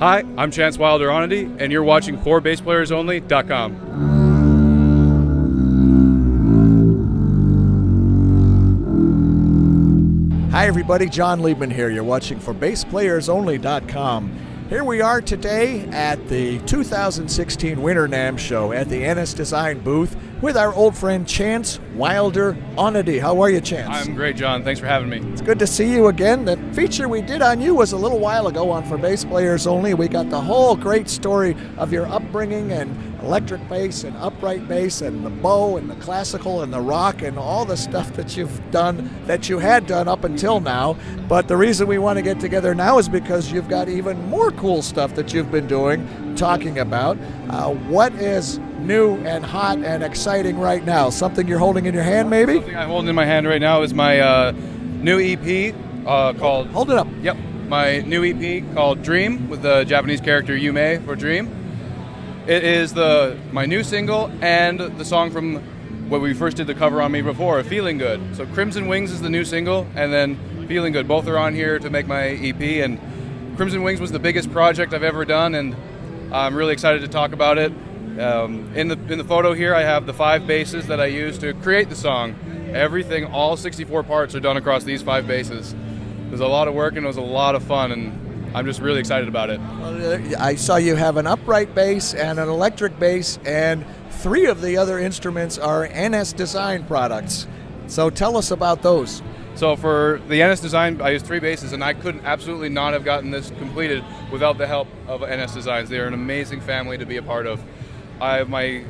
Hi, I'm Chance Wilder Onody, and you're watching ForBassPlayersOnly.com. Hi everybody, John Liebman here. You're watching ForBassPlayersOnly.com. Here we are today at the 2016 Winter NAMM show at the NS Design booth with our old friend Chance Wilder Onody. How are you, Chance? I'm great, John. Thanks for having me. It's good to see you again. The feature we did on you was a little while ago on For Bass Players Only. We got the whole great story of your upbringing and electric bass and upright bass and the bow and the classical and the rock and all the stuff that you've done, that you had done up until now. But the reason we want to get together now is because you've got even more cool stuff that you've been doing, talking about. What is new and hot and exciting right now? Something you're holding in your hand, maybe? Something I'm holding in my hand right now is my new EP called... Hold it up. Yep. My new EP called Dream, with the Japanese character Yume for Dream. It is my new single and the song from what we first did the cover on me before, Feeling Good. So Crimson Wings is the new single, and then Feeling Good. Both are on here to make my EP, and Crimson Wings was the biggest project I've ever done, and I'm really excited to talk about it. In the photo here, I have the 5 basses that I used to create the song. Everything, all 64 parts are done across these 5 basses. It was a lot of work and it was a lot of fun, and I'm just really excited about it. I saw you have an upright bass and an electric bass, and 3 of the other instruments are NS Design products. So tell us about those. So for the NS Design, I used 3 basses, and I couldn't absolutely not have gotten this completed without the help of NS Designs. They are an amazing family to be a part of. I have my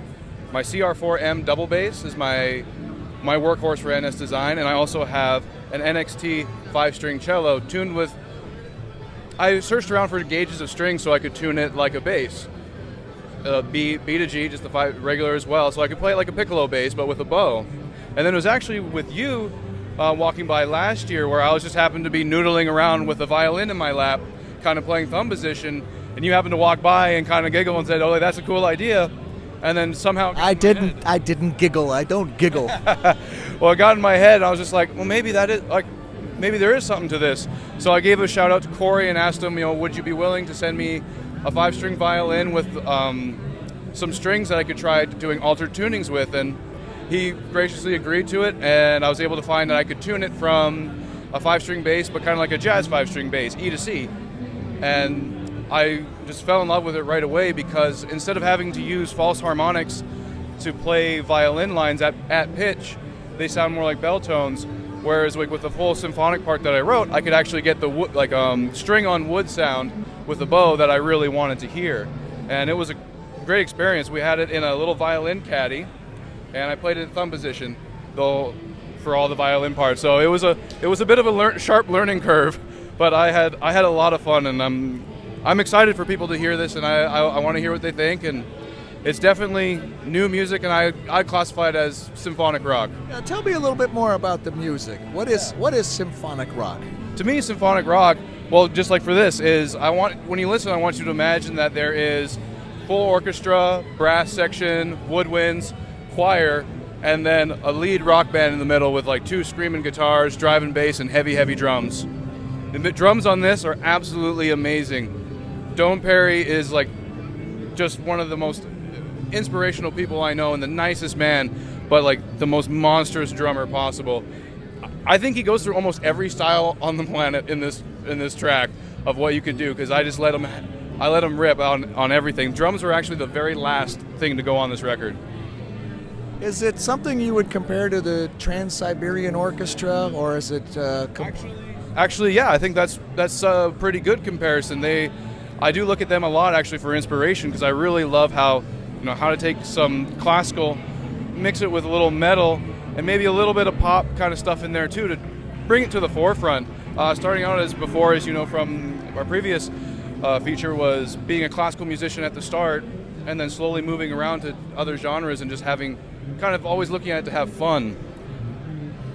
CR4M double bass is my workhorse for NS Design, and I also have an NXT 5-string cello tuned with... I searched around for gauges of strings so I could tune it like a bass. B to G, just the 5 regular as well, so I could play it like a piccolo bass, but with a bow. And then it was actually with you walking by last year where I was just happened to be noodling around with a violin in my lap, kind of playing thumb position, and you happened to walk by and kind of giggle and said, "Oh, that's a cool idea." And then somehow I didn't giggle. I don't giggle. Well, it got in my head, and I was just like, well, maybe that is like, maybe there is something to this. So I gave a shout out to Corey and asked him, would you be willing to send me a 5-string violin with some strings that I could try doing altered tunings with, and he graciously agreed to it, and I was able to find that I could tune it from a 5-string bass, but kind of like a jazz 5-string bass, E to C. And I just fell in love with it right away because instead of having to use false harmonics to play violin lines at pitch, they sound more like bell tones. Whereas with the full symphonic part that I wrote, I could actually get the wood, string on wood sound with the bow that I really wanted to hear. And it was a great experience. We had it in a little violin caddy, and I played it in thumb position, though, for all the violin parts. So it was a bit of a sharp learning curve, but I had a lot of fun, and I'm excited for people to hear this, and I want to hear what they think. And it's definitely new music, and I classify it as symphonic rock. Now, tell me a little bit more about the music. What is symphonic rock? To me, symphonic rock, well, just like for this, is when you listen, I want you to imagine that there is full orchestra, brass section, woodwinds, choir, and then a lead rock band in the middle with like 2 screaming guitars, driving bass, and heavy, heavy drums. And the drums on this are absolutely amazing. Don Perry is like just one of the most inspirational people I know and the nicest man, but like the most monstrous drummer possible. I think he goes through almost every style on the planet in this track of what you could do, because I let him rip on everything. Drums were actually the very last thing to go on this record. Is it something you would compare to the Trans-Siberian Orchestra, or is it Actually, yeah, I think that's a pretty good comparison. I do look at them a lot actually for inspiration, because I really love how to take some classical, mix it with a little metal, and maybe a little bit of pop kind of stuff in there too to bring it to the forefront. Starting out as from our previous feature was being a classical musician at the start, and then slowly moving around to other genres and just having kind of always looking at it to have fun.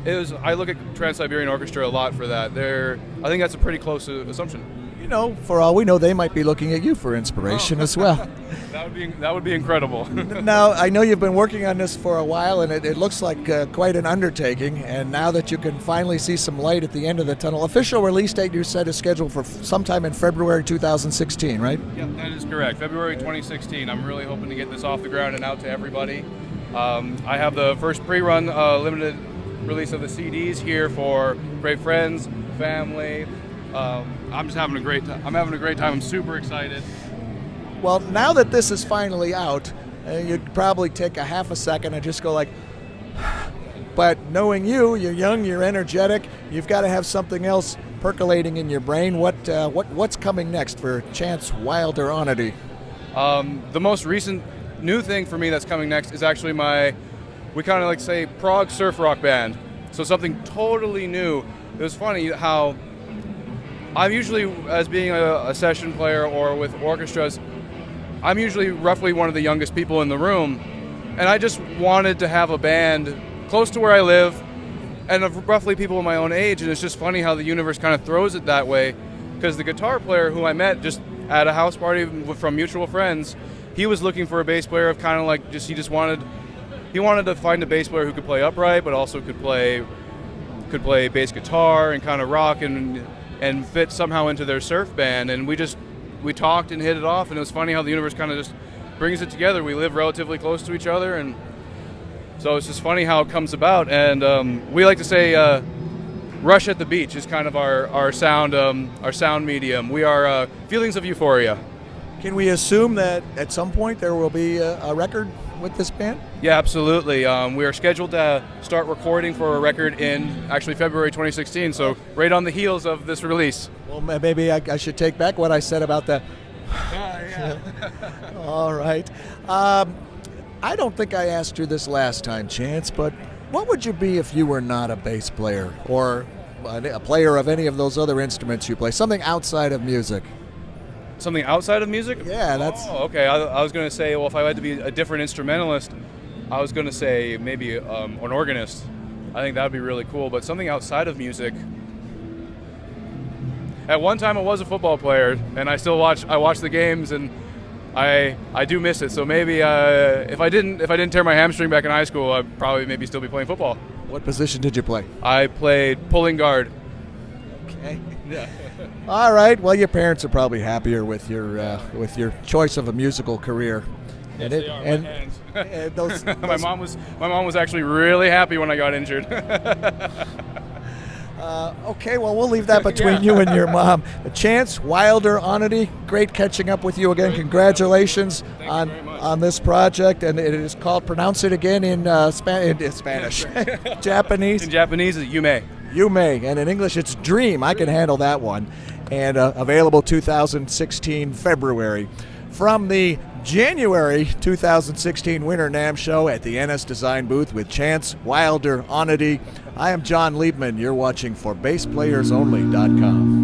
I look at Trans-Siberian Orchestra a lot for that. I think that's a pretty close assumption. know, for all we know, they might be looking at you for inspiration as well. That would be incredible. Now, I know you've been working on this for a while, and it looks like quite an undertaking. And now that you can finally see some light at the end of the tunnel, official release date you said is scheduled for sometime in February 2016, right? Yeah, that is correct. February 2016. I'm really hoping to get this off the ground and out to everybody. I have the first pre-run limited release of the CDs here for great friends, family. I'm just having a great time. I'm having a great time. I'm super excited. Well, now that this is finally out, you'd probably take a half a second and just go like, but knowing you're young, you're energetic, you've got to have something else percolating in your brain. What's coming next for Chance Wilder Onody? The most recent new thing for me that's coming next is actually we kind of like say prog surf rock band. So something totally new. It was funny how I'm usually, as being a session player or with orchestras, I'm usually roughly one of the youngest people in the room, and I just wanted to have a band close to where I live and of roughly people my own age, and it's just funny how the universe kind of throws it that way, because the guitar player who I met just at a house party from mutual friends, he was looking for a bass player of kind of like he wanted to find a bass player who could play upright but also could play bass guitar and kind of rock and fit somehow into their surf band, and we talked and hit it off, and it was funny how the universe kind of just brings it together. We live relatively close to each other, and so it's just funny how it comes about. And we like to say rush at the beach is kind of our sound medium. We are feelings of euphoria. Can we assume that at some point there will be a record with this band? Yeah, absolutely. We are scheduled to start recording for a record in actually February 2016, so right on the heels of this release. Well, maybe I should take back what I said about that. Yeah. All right. I don't think I asked you this last time, Chance, but what would you be if you were not a bass player or a player of any of those other instruments you play? Something outside of music. Something outside of music? Yeah, that's... Oh, okay. I was going to say, well, if I had to be a different instrumentalist, I was going to say maybe an organist. I think that would be really cool, but something outside of music. At one time I was a football player, and I watch the games, and I do miss it. So maybe if I didn't tear my hamstring back in high school, I'd probably maybe still be playing football. What position did you play? I played pulling guard. Okay. Yeah. All right. Well, your parents are probably happier with your choice of a musical career. Yes, they are. My hands. Those, my mom was actually really happy when I got injured. Okay, well, we'll leave that between you and your mom. Chance Wilder Onody, great catching up with you again. Congratulations on this project, and it is called, pronounce it again in Spanish, Japanese. In Japanese, it's Yume. Yume, and in English it's Dream. I can handle that one. And available 2016 February. From the January 2016 Winter NAMM Show at the NS Design booth with Chance Wilder Onody, I am John Liebman. You're watching for BassPlayersOnly.com.